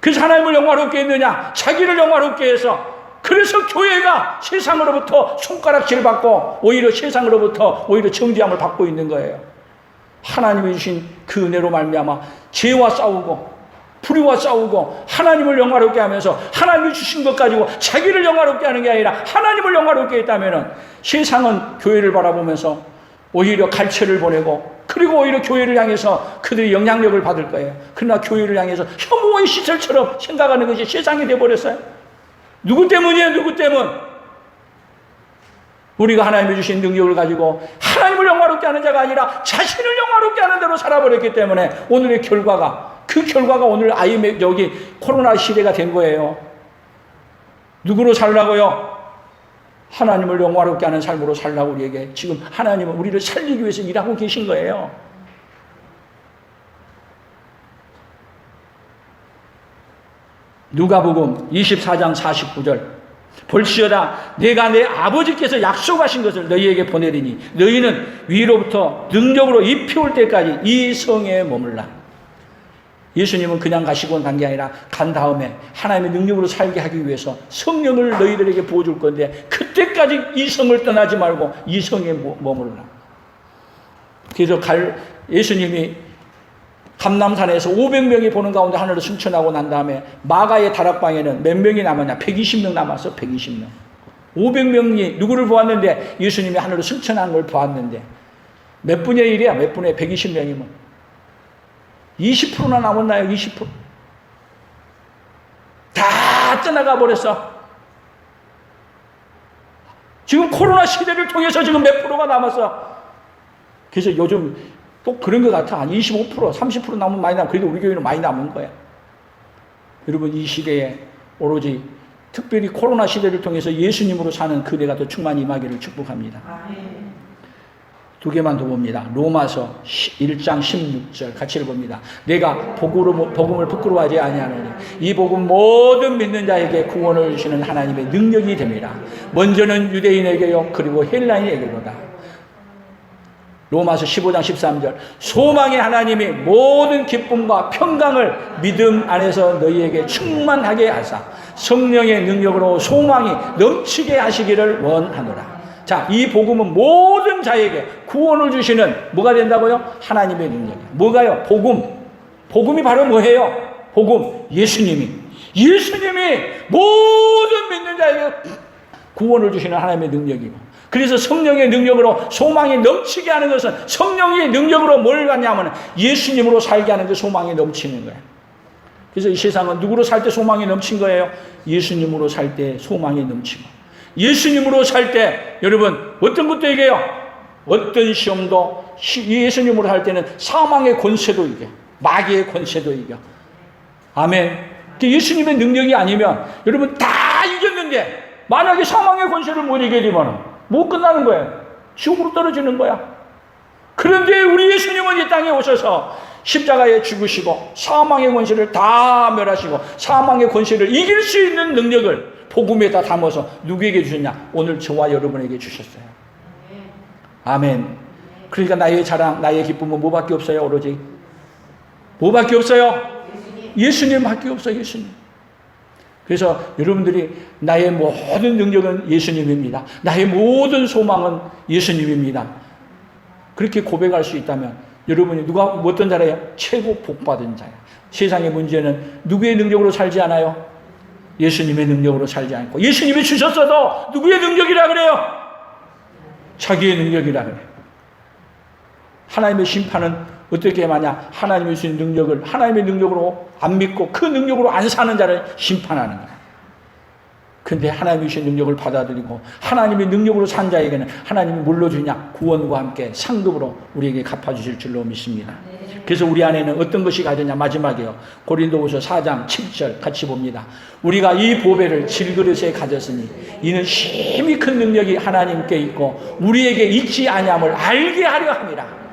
[SPEAKER 1] 그래서 하나님을 영화롭게 했느냐? 자기를 영화롭게 해서. 그래서 교회가 세상으로부터 손가락질 받고 오히려 세상으로부터 오히려 정죄함을 받고 있는 거예요. 하나님이 주신 그 은혜로 말미암아 죄와 싸우고 불의와 싸우고 하나님을 영화롭게 하면서 하나님이 주신 것 가지고 자기를 영화롭게 하는 게 아니라 하나님을 영화롭게 했다면은 세상은 교회를 바라보면서 오히려 갈채를 보내고 그리고 오히려 교회를 향해서 그들이 영향력을 받을 거예요. 그러나 교회를 향해서 혐오의 시설처럼 생각하는 것이 세상이 되어버렸어요. 누구 때문이에요? 누구 때문? 우리가 하나님이 주신 능력을 가지고 하나님을 영화롭게 하는 자가 아니라 자신을 영화롭게 하는 대로 살아버렸기 때문에 오늘의 결과가 그 결과가 오늘 여기 코로나 시대가 된 거예요. 누구로 살라고요? 하나님을 영화롭게 하는 삶으로 살라고 우리에게 지금 하나님은 우리를 살리기 위해서 일하고 계신 거예요. 누가복음 24장 49절. 볼지어다 내가 내 아버지께서 약속하신 것을 너희에게 보내리니 너희는 위로부터 능력으로 입혀올 때까지 이 성에 머물라. 예수님은 그냥 가시고 간 게 아니라 간 다음에 하나님의 능력으로 살게 하기 위해서 성령을 너희들에게 부어줄 건데 그때까지 이 성을 떠나지 말고 이 성에 머물라. 그래서 예수님이 감람산에서 500명이 보는 가운데 하늘을 승천하고 난 다음에 마가의 다락방에는 몇 명이 남았냐? 120명 남았어. 120명. 500명이 누구를 보았는데 예수님이 하늘을 승천한 걸 보았는데 몇 분의 1이야? 몇 분의 120명이면 20%나 남았나요? 20%. 다 떠나가 버렸어. 지금 코로나 시대를 통해서 지금 몇 프로가 남았어. 그래서 요즘 또 그런 것 같아. 한 25%, 30% 남으면 많이 남아. 그래도 우리 교회는 많이 남은 거야. 여러분, 이 시대에 오로지 특별히 코로나 시대를 통해서 예수님으로 사는 그대가 더 충만히 임하기를 축복합니다. 두 개만 더 봅니다. 로마서 1장 16절 같이 읽어봅니다. 내가 복음을 부끄러워하지 아니하노니 이 복음 모든 믿는 자에게 구원을 주시는 하나님의 능력이 됩니다. 먼저는 유대인에게요 그리고 헬라인에게로다. 로마서 15장 13절 소망의 하나님이 모든 기쁨과 평강을 믿음 안에서 너희에게 충만하게 하사 성령의 능력으로 소망이 넘치게 하시기를 원하노라. 자, 이 복음은 모든 자에게 구원을 주시는 뭐가 된다고요? 하나님의 능력이에요. 뭐가요? 복음이 바로 뭐예요? 복음. 예수님이 모든 믿는 자에게 구원을 주시는 하나님의 능력이고 그래서 성령의 능력으로 소망이 넘치게 하는 것은 성령의 능력으로 뭘 갖냐면 예수님으로 살게 하는 그 소망이 넘치는 거예요. 그래서 이 세상은 누구로 살 때 소망이 넘친 거예요? 예수님으로 살 때 소망이 넘치고 예수님으로 살 때 여러분 어떤 것도 이겨요. 어떤 시험도 예수님으로 살 때는 사망의 권세도 이겨. 마귀의 권세도 이겨. 아멘. 예수님의 능력이 아니면 여러분 다 이겼는데 만약에 사망의 권세를 못 이기게 되면 못 끝나는 거예요. 지옥으로 떨어지는 거야. 그런데 우리 예수님은 이 땅에 오셔서 십자가에 죽으시고 사망의 권세를 다 멸하시고 사망의 권세를 이길 수 있는 능력을 복음에다 담아서 누구에게 주셨냐? 오늘 저와 여러분에게 주셨어요. 아멘. 그러니까 나의 자랑, 나의 기쁨은 뭐밖에 없어요? 오로지 뭐밖에 없어요? 예수님밖에 없어요. 예수님. 그래서 여러분들이 나의 모든 능력은 예수님입니다. 나의 모든 소망은 예수님입니다. 그렇게 고백할 수 있다면 여러분이 누가 어떤 자라요? 최고 복받은 자야. 세상의 문제는 누구의 능력으로 살지 않아요? 예수님의 능력으로 살지 않고 예수님이 주셨어도 누구의 능력이라 그래요? 자기의 능력이라 그래요. 하나님의 심판은 어떻게 하냐? 하나님의 주신 능력을 하나님의 능력으로 안 믿고 그 능력으로 안 사는 자를 심판하는 거예요. 근데 하나님의 주신 능력을 받아들이고 하나님의 능력으로 산 자에게는 하나님이 뭘로 주냐? 구원과 함께 상급으로 우리에게 갚아주실 줄로 믿습니다. 그래서 우리 안에는 어떤 것이 가졌냐? 마지막이요. 고린도후서 4장 7절 같이 봅니다. 우리가 이 보배를 질그릇에 가졌으니 이는 힘이 큰 능력이 하나님께 있고 우리에게 있지 아니함을 알게 하려 함이라.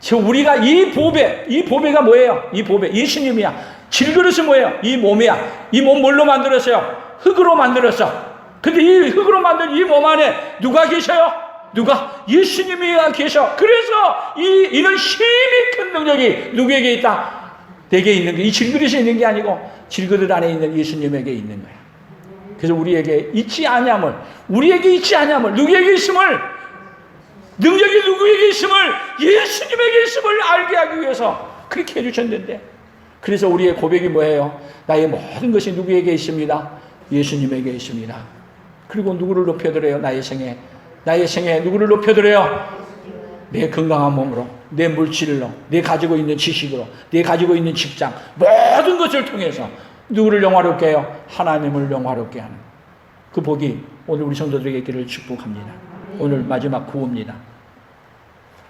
[SPEAKER 1] 지금 우리가 이 보배가 뭐예요? 이 보배 예수님이야. 질그릇은 뭐예요? 이 몸이야. 이 몸 뭘로 만들었어요? 흑으로 만들었어. 근데 이 흑으로 만든 이 몸 안에 누가 계셔요? 누가? 예수님이 계셔. 그래서 이런 힘이 큰 능력이 누구에게 있다? 내게 있는 게, 이 질그릇에 있는 게 아니고 질그릇 안에 있는 예수님에게 있는 거야. 그래서 우리에게 있지 아니함을 누구에게 있음을, 능력이 누구에게 있음을, 예수님에게 있음을 알게 하기 위해서 그렇게 해주셨는데, 그래서 우리의 고백이 뭐예요? 나의 모든 것이 누구에게 있습니다? 예수님에게 있습니다. 그리고 누구를 높여드려요? 나의 생에 누구를 높여드려요? 내 건강한 몸으로, 내 물질로, 내 가지고 있는 지식으로, 내 가지고 있는 직장, 모든 것을 통해서 누구를 영화롭게 해요? 하나님을 영화롭게 하는 그 복이 오늘 우리 성도들에게 있기를 축복합니다. 오늘 마지막 구호입니다.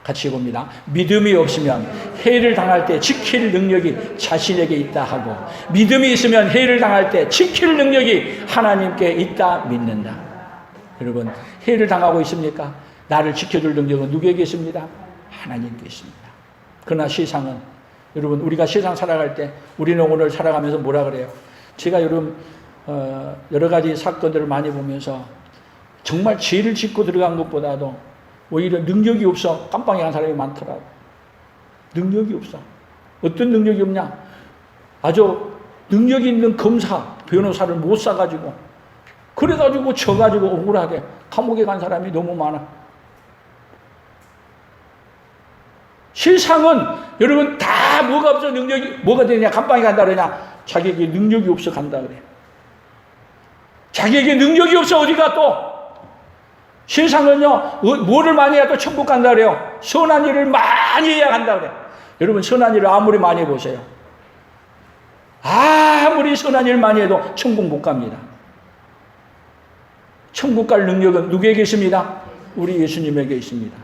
[SPEAKER 1] 같이 봅니다. 믿음이 없으면 해를 당할 때 지킬 능력이 자신에게 있다 하고, 믿음이 있으면 해를 당할 때 지킬 능력이 하나님께 있다 믿는다. 여러분, 해를 당하고 있습니까? 나를 지켜줄 능력은 누구에게 있습니다? 하나님께 있습니다. 그러나 세상은, 여러분, 우리가 세상 살아갈 때 우리는 오늘 살아가면서 뭐라 그래요? 제가 여러 가지 사건들을 많이 보면서 정말 죄를 짓고 들어간 것보다도 오히려 능력이 없어 깜빵에 간 사람이 많더라고. 능력이 없어. 어떤 능력이 없냐? 아주 능력이 있는 검사, 변호사를 못 사가지고 그래가지고 져가지고 억울하게 감옥에 간 사람이 너무 많아. 세상은 여러분 다 뭐가 없어 능력이 뭐가 되냐? 감방에 간다 그러냐? 자기에게 능력이 없어 간다 그래. 자기에게 능력이 없어 어디가 또? 세상은요 뭐를 많이 해야 또 천국 간다 그래요. 선한 일을 많이 해야 간다 그래. 여러분 선한 일을 아무리 많이 해보세요. 아무리 선한 일 많이 해도 천국 못 갑니다. 천국 갈 능력은 누구에게 있습니다? 우리 예수님에게 있습니다.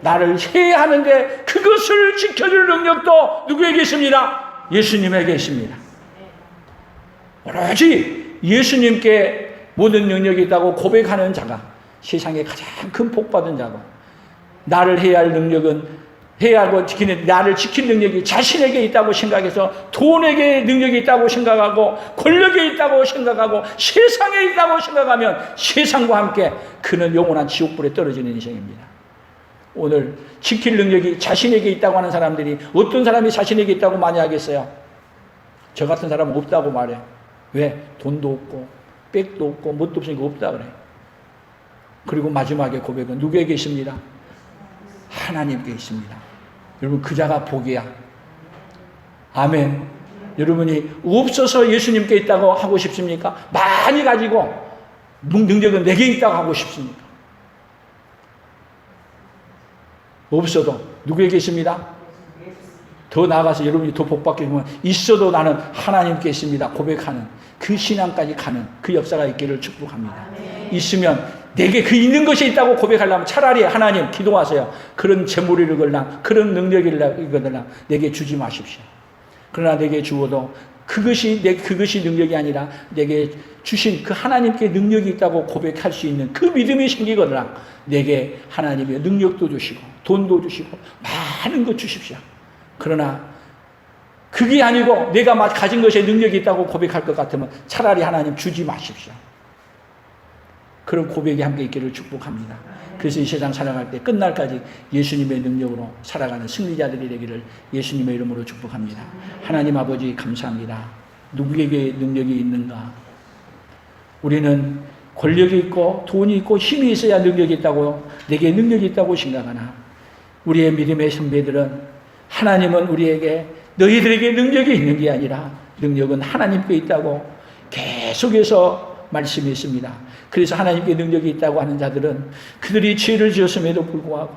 [SPEAKER 1] 나를 해야 하는데 그것을 지켜줄 능력도 누구에게 있습니다? 예수님에게 있습니다. 오로지 예수님께 모든 능력이 있다고 고백하는 자가 세상에 가장 큰 복받은 자고, 나를 해야 할 능력은 해야 하고 지키는, 나를 지킬 능력이 자신에게 있다고 생각해서 돈에게 능력이 있다고 생각하고 권력에 있다고 생각하고 세상에 있다고 생각하면 세상과 함께 그는 영원한 지옥불에 떨어지는 인생입니다. 오늘 지킬 능력이 자신에게 있다고 하는 사람들이 어떤 사람이 자신에게 있다고 많이 하겠어요? 저 같은 사람은 없다고 말해. 왜? 돈도 없고 백도 없고 뭣도 없으니까 없다 그래. 그리고 마지막에 고백은 누구에게 있습니다? 하나님께 있습니다. 여러분 그 자가 복이야. 아멘. 여러분이 없어서 예수님께 있다고 하고 싶습니까? 많이 가지고 능력은 내게 있다고 하고 싶습니까? 없어도 누구에게 있습니다? 더 나아가서 여러분이 더 복받게 되면 있어도 나는 하나님께 있습니다 고백하는 그 신앙까지 가는 그 역사가 있기를 축복합니다. 있으면 내게 그 있는 것이 있다고 고백하려면 차라리 하나님 기도하세요. 그런 재물을 걸랑 그런 능력을 이거들랑 내게 주지 마십시오. 그러나 내게 주어도 그것이 능력이 아니라 내게 주신 그 하나님께 능력이 있다고 고백할 수 있는 그 믿음이 생기거나 내게 하나님의 능력도 주시고 돈도 주시고 많은 것 주십시오. 그러나 그게 아니고 내가 가진 것에 능력이 있다고 고백할 것 같으면 차라리 하나님 주지 마십시오. 그런 고백이 함께 있기를 축복합니다. 그래서 이 세상 살아갈 때 끝날까지 예수님의 능력으로 살아가는 승리자들이 되기를 예수님의 이름으로 축복합니다. 하나님 아버지 감사합니다. 누구에게 능력이 있는가? 우리는 권력이 있고 돈이 있고 힘이 있어야 능력이 있다고, 내게 능력이 있다고 생각하나 우리의 믿음의 선배들은 하나님은 우리에게 너희들에게 능력이 있는 게 아니라 능력은 하나님께 있다고 계속해서 말씀했습니다. 그래서 하나님께 능력이 있다고 하는 자들은 그들이 죄를 지었음에도 불구하고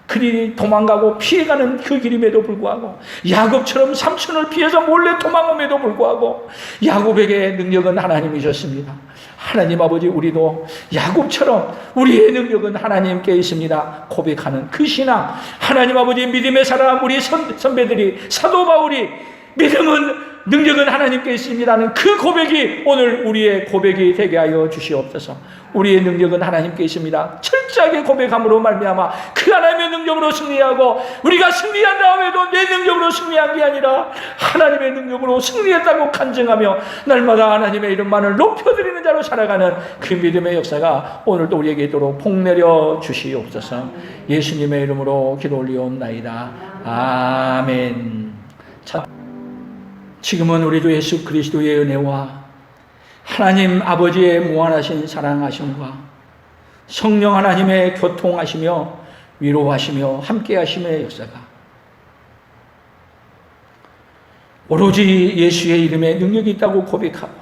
[SPEAKER 1] 그들이 도망가고 피해가는 그 길임에도 불구하고 야곱처럼 삼촌을 피해서 몰래 도망옴에도 불구하고 야곱에게 능력은 하나님이셨습니다. 하나님 아버지 우리도 야곱처럼 우리의 능력은 하나님께 있습니다 고백하는 그 신앙, 하나님 아버지 믿음의 사람 우리 선배들이 사도 바울이 믿음은 능력은 하나님께 있습니다는 그 고백이 오늘 우리의 고백이 되게 하여 주시옵소서. 우리의 능력은 하나님께 있습니다 철저하게 고백함으로 말미암아 그 하나님의 능력으로 승리하고 우리가 승리한 다음에도 내 능력으로 승리한 게 아니라 하나님의 능력으로 승리했다고 간증하며 날마다 하나님의 이름만을 높여드리는 자로 살아가는 그 믿음의 역사가 오늘도 우리에게 있도록 복내려 주시옵소서. 예수님의 이름으로 기도 올리옵나이다. 아멘. 지금은 우리 주 예수 그리스도의 은혜와 하나님 아버지의 무한하신 사랑하심과 성령 하나님의 교통하시며 위로하시며 함께하심의 역사가 오로지 예수의 이름에 능력이 있다고 고백하고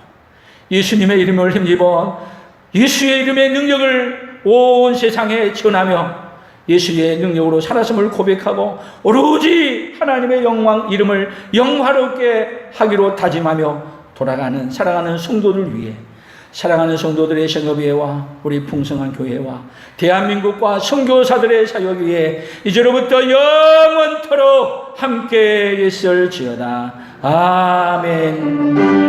[SPEAKER 1] 예수님의 이름을 힘입어 예수의 이름의 능력을 온 세상에 전하며 예수의 능력으로 살았음을 고백하고 오로지 하나님의 영광 이름을 영화롭게 하기로 다짐하며 돌아가는 사랑하는 성도들 위해, 사랑하는 성도들의 생업위회와 우리 풍성한 교회와 대한민국과 선교사들의 사역 위에 이제로부터 영원토록 함께 있을지어다. 아멘.